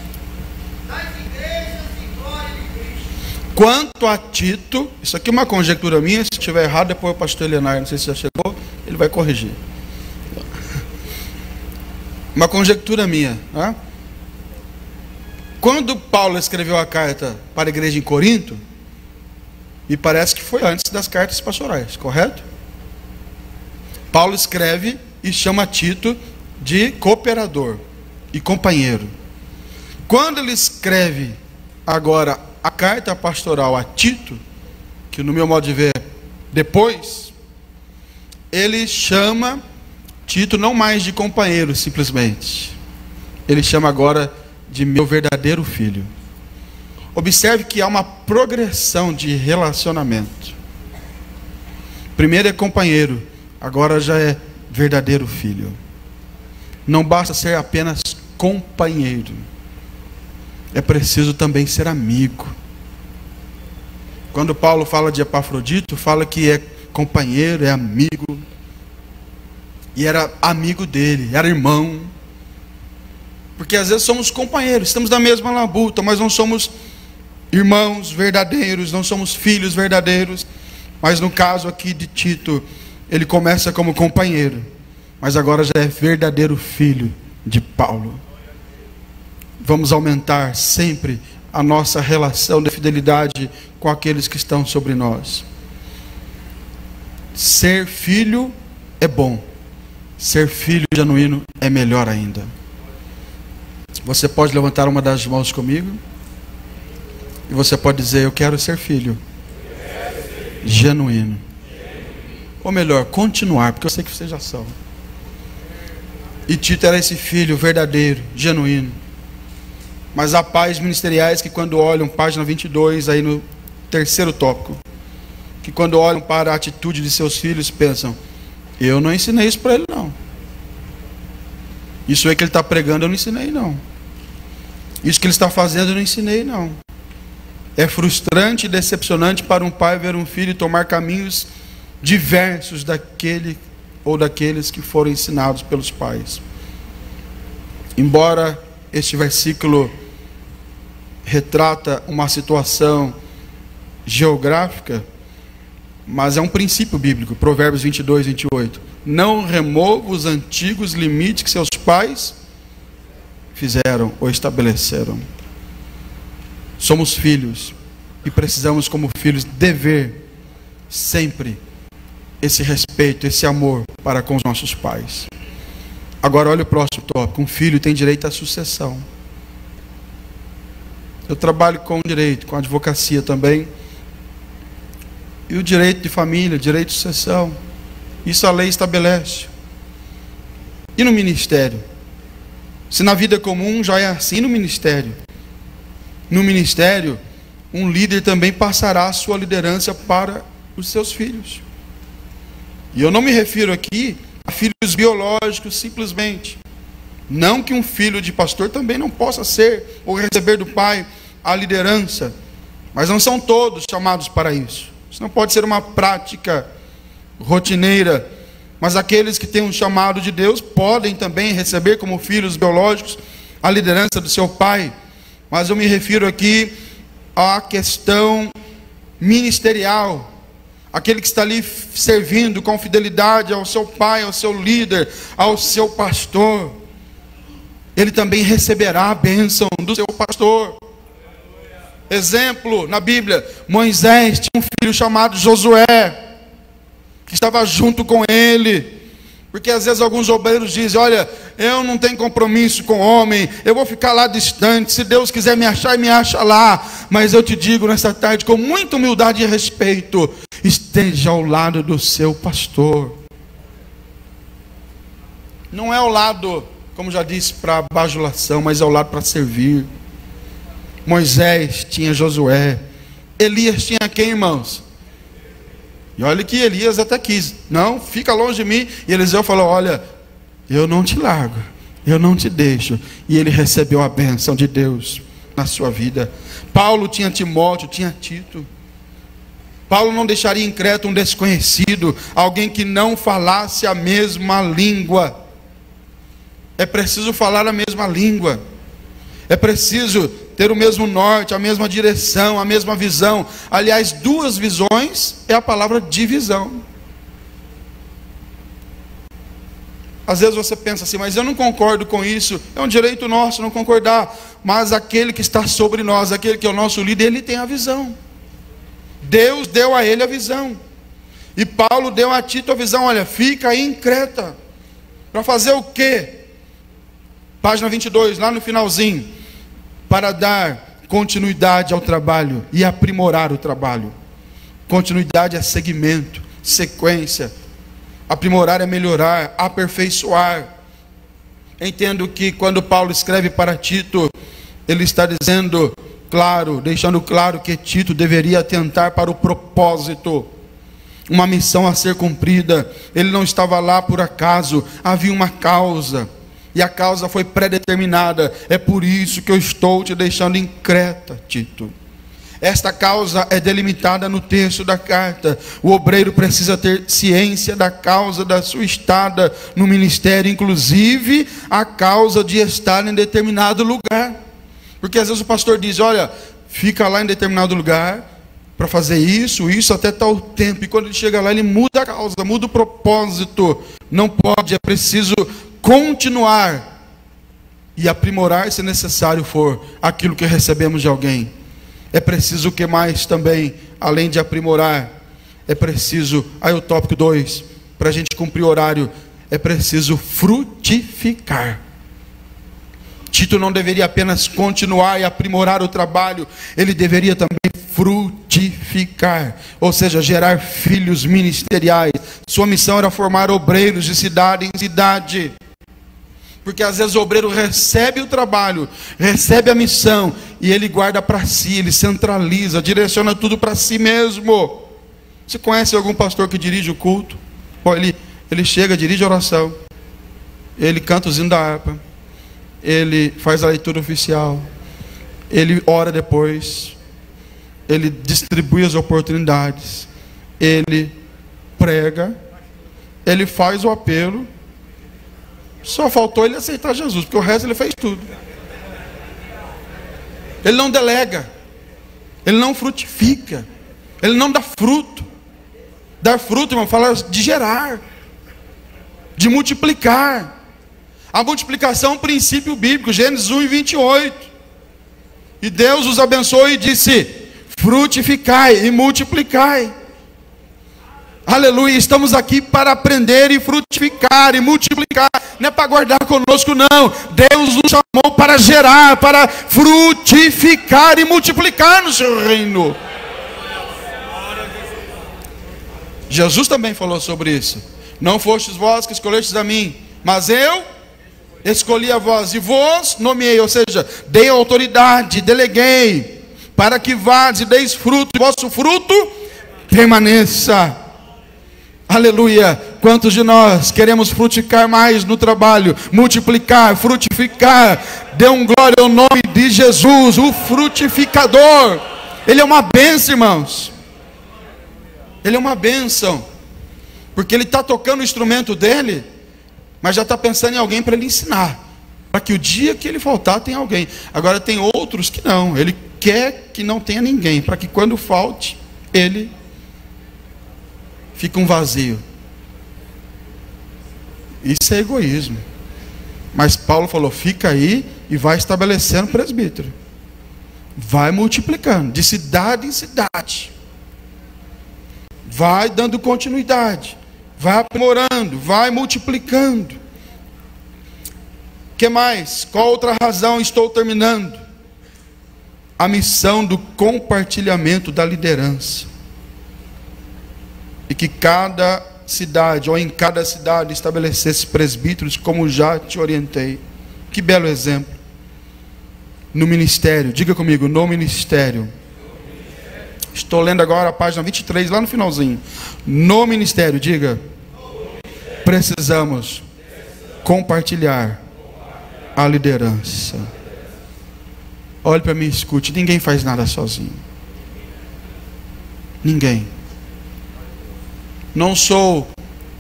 das igrejas de glória de Cristo. Quanto a Tito, isso aqui é uma conjectura minha, se estiver errado, depois o pastor Leonardo, não sei se já chegou, ele vai corrigir. Uma conjectura minha, né? Quando Paulo escreveu a carta para a igreja em Corinto, me parece que foi antes das cartas pastorais, correto? Paulo escreve e chama Tito de cooperador e companheiro. Quando ele escreve Agora, a carta pastoral a Tito, que no meu modo de ver, depois, ele chama Tito não mais de companheiro, simplesmente. Ele chama agora de meu verdadeiro filho. Observe que há uma progressão de relacionamento. Primeiro é companheiro, agora já é verdadeiro filho. Não basta ser apenas companheiro. É preciso também ser amigo. Quando Paulo fala de Epafrodito, fala que é companheiro, é amigo. E era amigo dele, era irmão. Porque às vezes somos companheiros, estamos na mesma labuta, mas não somos irmãos verdadeiros, não somos filhos verdadeiros. Mas no caso aqui de Tito, ele começa como companheiro, mas agora já é verdadeiro filho de Paulo. Vamos aumentar sempre a nossa relação de fidelidade com aqueles que estão sobre nós. Ser filho é bom, ser filho genuíno é melhor ainda. Você pode levantar uma das mãos comigo e você pode dizer: eu quero ser filho genuíno. Ou melhor, continuar, porque eu sei que vocês já são. E Tito era esse filho verdadeiro, genuíno. Mas há pais ministeriais que quando olham, página 22, aí no terceiro tópico, que quando olham para a atitude de seus filhos, pensam: eu não ensinei isso para ele não. Isso aí que ele está pregando eu não ensinei não. Isso que ele está fazendo eu não ensinei não. É frustrante e decepcionante para um pai ver um filho tomar caminhos diversos daquele ou daqueles que foram ensinados pelos pais. Embora este versículo retrata uma situação geográfica, mas é um princípio bíblico. Provérbios 22, 28. Não remova os antigos limites que seus pais fizeram ou estabeleceram. Somos filhos e precisamos, como filhos, dever sempre esse respeito, esse amor para com os nossos pais. Agora olha o próximo tópico. Um filho tem direito à sucessão. Eu trabalho com direito, com advocacia também. E o direito de família, direito de sucessão, isso a lei estabelece. E no ministério? Se na vida comum já é assim, no ministério? No ministério, um líder também passará a sua liderança para os seus filhos. E eu não me refiro aqui a filhos biológicos simplesmente. Não que um filho de pastor também não possa ser ou receber do pai a liderança, mas não são todos chamados para isso. Isso não pode ser uma prática rotineira, mas aqueles que têm um chamado de Deus podem também receber como filhos biológicos a liderança do seu pai. Mas eu me refiro aqui à questão ministerial. Aquele que está ali servindo com fidelidade ao seu pai, ao seu líder, ao seu pastor, ele também receberá a bênção do seu pastor. Exemplo, na Bíblia, Moisés tinha um filho chamado Josué, que estava junto com ele. Porque às vezes alguns obreiros dizem: olha, eu não tenho compromisso com o homem, eu vou ficar lá distante, se Deus quiser me achar, me acha lá. Mas eu te digo nesta tarde, com muita humildade e respeito, esteja ao lado do seu pastor. Não é ao lado, como já disse, para bajulação, mas é ao lado para servir. Moisés tinha Josué. Elias tinha quem, irmãos? E olha que Elias até quis: não, fica longe de mim. E Eliseu falou: olha, eu não te largo, eu não te deixo. E ele recebeu a bênção de Deus na sua vida. Paulo tinha Timóteo, tinha Tito. Paulo não deixaria em Creta um desconhecido, alguém que não falasse a mesma língua. É preciso falar a mesma língua. É preciso ter o mesmo norte, a mesma direção, a mesma visão. Aliás, duas visões é a palavra divisão. Às vezes você pensa assim: mas eu não concordo com isso. É um direito nosso não concordar. Mas aquele que está sobre nós, aquele que é o nosso líder, ele tem a visão. Deus deu a ele a visão. E Paulo deu a Tito a visão: olha, fica aí em Creta. Para fazer o quê? Página 22, lá no finalzinho. Para dar continuidade ao trabalho e aprimorar o trabalho. Continuidade é segmento, sequência. Aprimorar é melhorar, aperfeiçoar. Entendo que quando Paulo escreve para Tito, ele está dizendo, claro, deixando claro que Tito deveria atentar para o propósito, uma missão a ser cumprida. Ele não estava lá por acaso, havia uma causa, e a causa foi pré-determinada. É por isso que eu estou te deixando em Creta, Tito. Esta causa é delimitada no texto da carta. O obreiro precisa ter ciência da causa da sua estada no ministério, inclusive a causa de estar em determinado lugar. Porque às vezes o pastor diz, olha, fica lá em determinado lugar para fazer isso até tal tempo. E quando ele chega lá, ele muda a causa, muda o propósito. Não pode, é preciso continuar e aprimorar, se necessário for, aquilo que recebemos de alguém. É preciso o que mais também, além de aprimorar? É preciso, aí o tópico 2, para a gente cumprir o horário, é preciso frutificar. Tito não deveria apenas continuar e aprimorar o trabalho, ele deveria também frutificar, ou seja, gerar filhos ministeriais. Sua missão era formar obreiros de cidade em cidade. Porque às vezes o obreiro recebe o trabalho, recebe a missão, e ele guarda para si, ele centraliza, direciona tudo para si mesmo. Você conhece algum pastor que dirige o culto? Ele chega, dirige a oração, ele canta os hinos da harpa, ele faz a leitura oficial, ele ora depois, ele distribui as oportunidades, ele prega, ele faz o apelo. Só faltou ele aceitar Jesus, porque o resto ele fez tudo. Ele não delega, ele não frutifica, ele não dá fruto. Dar fruto, irmão, fala de gerar, de multiplicar. A multiplicação é um princípio bíblico, Gênesis 1:28. E Deus os abençoou e disse: frutificai e multiplicai. Aleluia, estamos aqui para aprender e frutificar e multiplicar. Não é para guardar conosco, não. Deus nos chamou para gerar, para frutificar e multiplicar no seu reino. Jesus também falou sobre isso. Não fostes vós que escolhestes a mim, mas eu escolhi a vós e vos nomeei, ou seja, dei autoridade, deleguei, para que vades e deis fruto, e vosso fruto permaneça. Aleluia. Quantos de nós queremos frutificar mais no trabalho, multiplicar, frutificar? Dê um glória ao nome de Jesus, o frutificador. Ele é uma bênção, irmãos. Ele é uma bênção, porque ele está tocando o instrumento dele, mas já está pensando em alguém para ele ensinar, para que o dia que ele faltar tenha alguém. Agora tem outros que não, ele quer que não tenha ninguém, para que quando falte, ele fica um vazio. Isso é egoísmo. Mas Paulo falou, fica aí e vai estabelecendo presbítero, vai multiplicando, de cidade em cidade, vai dando continuidade, vai aprimorando, vai multiplicando. Que mais? Qual outra razão? Estou terminando. A missão do compartilhamento da liderança. E que cada cidade, ou em cada cidade, estabelecesse presbíteros, como já te orientei. Que belo exemplo. No ministério, diga comigo, no ministério. Estou lendo agora a página 23, lá no finalzinho. No ministério, diga. Precisamos compartilhar a liderança. Olhe para mim e escute, ninguém faz nada sozinho. Ninguém. Não sou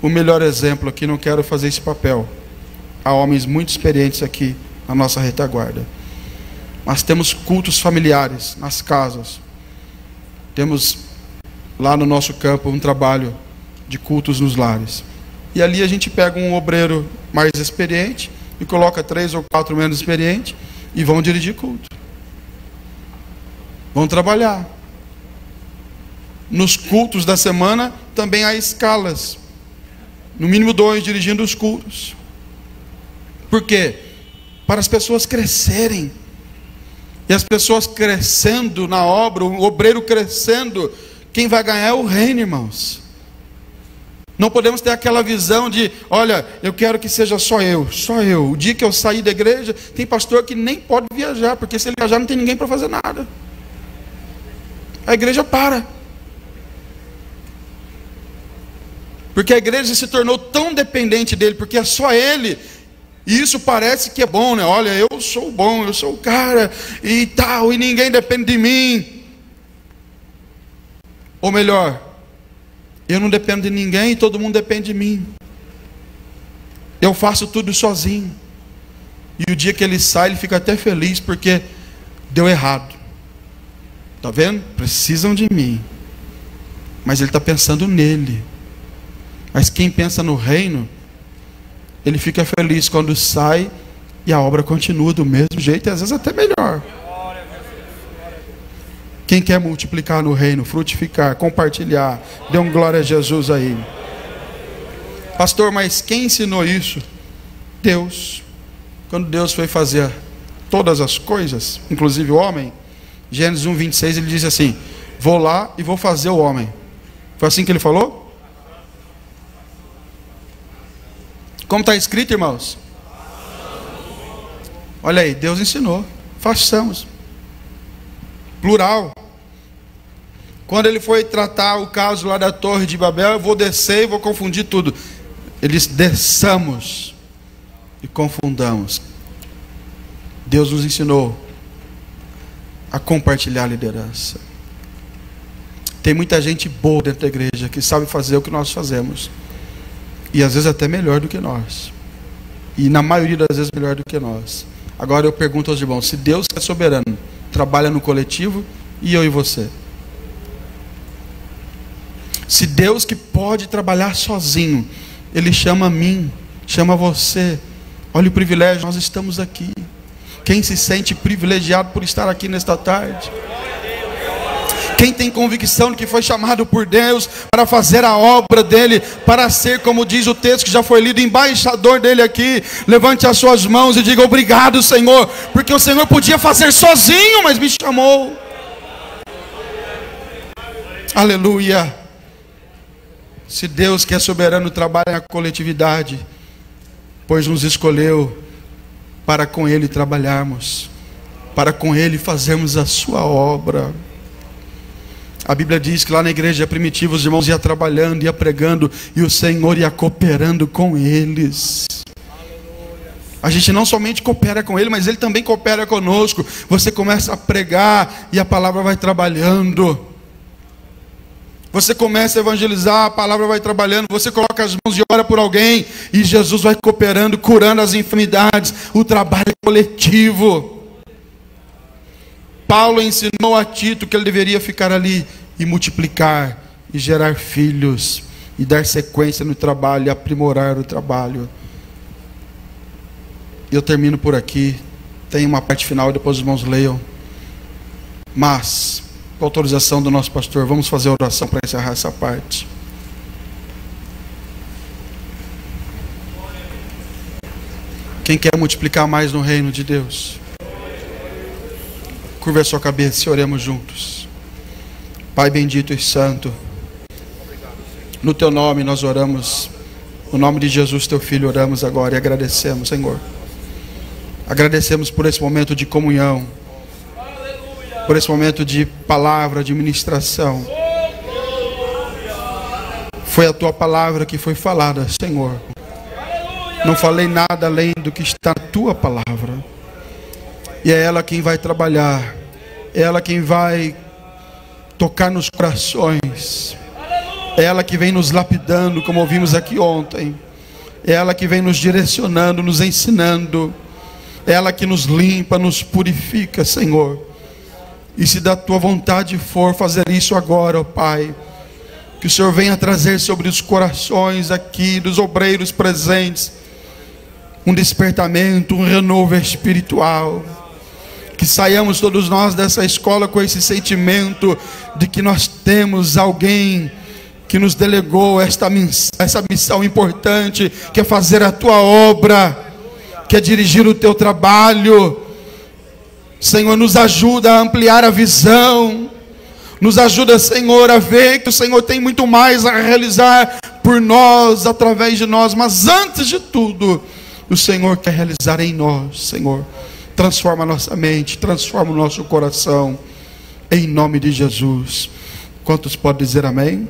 o melhor exemplo aqui, não quero fazer esse papel. Há homens muito experientes aqui na nossa retaguarda. Mas temos cultos familiares nas casas. Temos lá no nosso campo um trabalho de cultos nos lares. E ali a gente pega um obreiro mais experiente e coloca 3 ou 4 menos experientes e vão dirigir culto. Vão trabalhar. Nos cultos da semana também há escalas. No mínimo 2 dirigindo os cultos. Por quê? Para as pessoas crescerem. E as pessoas crescendo na obra, o obreiro crescendo, quem vai ganhar é o reino, irmãos. Não podemos ter aquela visão de, olha, eu quero que seja só eu. O dia que eu sair da igreja, tem pastor que nem pode viajar, porque se ele viajar não tem ninguém para fazer nada. A igreja para. Porque a igreja se tornou tão dependente dele, porque é só ele. E isso parece que é bom, né? Olha, eu sou bom, eu sou o cara e tal, e ninguém depende de mim. Ou melhor, eu não dependo de ninguém e todo mundo depende de mim. Eu faço tudo sozinho. E o dia que ele sai, ele fica até feliz porque deu errado. Está vendo? Precisam de mim. Mas ele está pensando nele. Mas quem pensa no reino, ele fica feliz quando sai e a obra continua do mesmo jeito e às vezes até melhor. Quem quer multiplicar no reino, frutificar, compartilhar, dê um glória a Jesus aí. Pastor, mas quem ensinou isso? Deus. Quando Deus foi fazer todas as coisas, inclusive o homem, Gênesis 1:26, ele diz assim: vou lá e vou fazer o homem. Foi assim que ele falou? Como está escrito, irmãos? Olha aí, Deus ensinou. Façamos. Plural. Quando ele foi tratar o caso lá da Torre de Babel, eu vou descer e vou confundir tudo. Ele disse: desçamos e confundamos. Deus nos ensinou a compartilhar a liderança. Tem muita gente boa dentro da igreja que sabe fazer o que nós fazemos. E às vezes até melhor do que nós. E na maioria das vezes melhor do que nós. Agora eu pergunto aos irmãos: se Deus que é soberano trabalha no coletivo, e eu e você? Se Deus que pode trabalhar sozinho, Ele chama a mim, chama você. Olha o privilégio, nós estamos aqui. Quem se sente privilegiado por estar aqui nesta tarde? Quem tem convicção de que foi chamado por Deus para fazer a obra dele, para ser, como diz o texto que já foi lido, embaixador dele aqui, levante as suas mãos e diga: obrigado, Senhor, porque o Senhor podia fazer sozinho, mas me chamou. Aleluia. Se Deus que é soberano trabalha na coletividade, pois nos escolheu para com Ele trabalharmos, para com Ele fazermos a sua obra. A Bíblia diz que lá na igreja primitiva os irmãos iam trabalhando, iam pregando, e o Senhor ia cooperando com eles. A gente não somente coopera com Ele, mas Ele também coopera conosco. Você começa a pregar e a palavra vai trabalhando. Você começa a evangelizar, a palavra vai trabalhando. Você coloca as mãos e ora por alguém, e Jesus vai cooperando, curando as enfermidades. O trabalho é coletivo. Paulo ensinou a Tito que ele deveria ficar ali e multiplicar, e gerar filhos, e dar sequência no trabalho, e aprimorar o trabalho. Eu termino por aqui. Tem uma parte final, depois os irmãos leiam. Mas, com a autorização do nosso pastor, vamos fazer a oração para encerrar essa parte. Quem quer multiplicar mais no reino de Deus? Curva a sua cabeça e oremos juntos. Pai bendito e santo, no teu nome nós oramos, no nome de Jesus teu filho oramos agora e agradecemos, Senhor. Agradecemos por esse momento de comunhão, por esse momento de palavra, de ministração. Foi a tua palavra que foi falada, Senhor. Não falei nada além do que está na tua palavra. E é ela quem vai trabalhar, é ela quem vai tocar nos corações, é ela que vem nos lapidando, como ouvimos aqui ontem, é ela que vem nos direcionando, nos ensinando, é ela que nos limpa, nos purifica, Senhor. E se da tua vontade for fazer isso agora, ó Pai, que o Senhor venha trazer sobre os corações aqui dos obreiros presentes um despertamento, um renovo espiritual. Que saiamos todos nós dessa escola com esse sentimento de que nós temos alguém que nos delegou essa missão importante, que é fazer a tua obra, que é dirigir o teu trabalho. Senhor, nos ajuda a ampliar a visão. Nos ajuda, Senhor, a ver que o Senhor tem muito mais a realizar por nós, através de nós. Mas antes de tudo, o Senhor quer realizar em nós, Senhor. Transforma a nossa mente, transforma o nosso coração. Em nome de Jesus. Quantos podem dizer amém?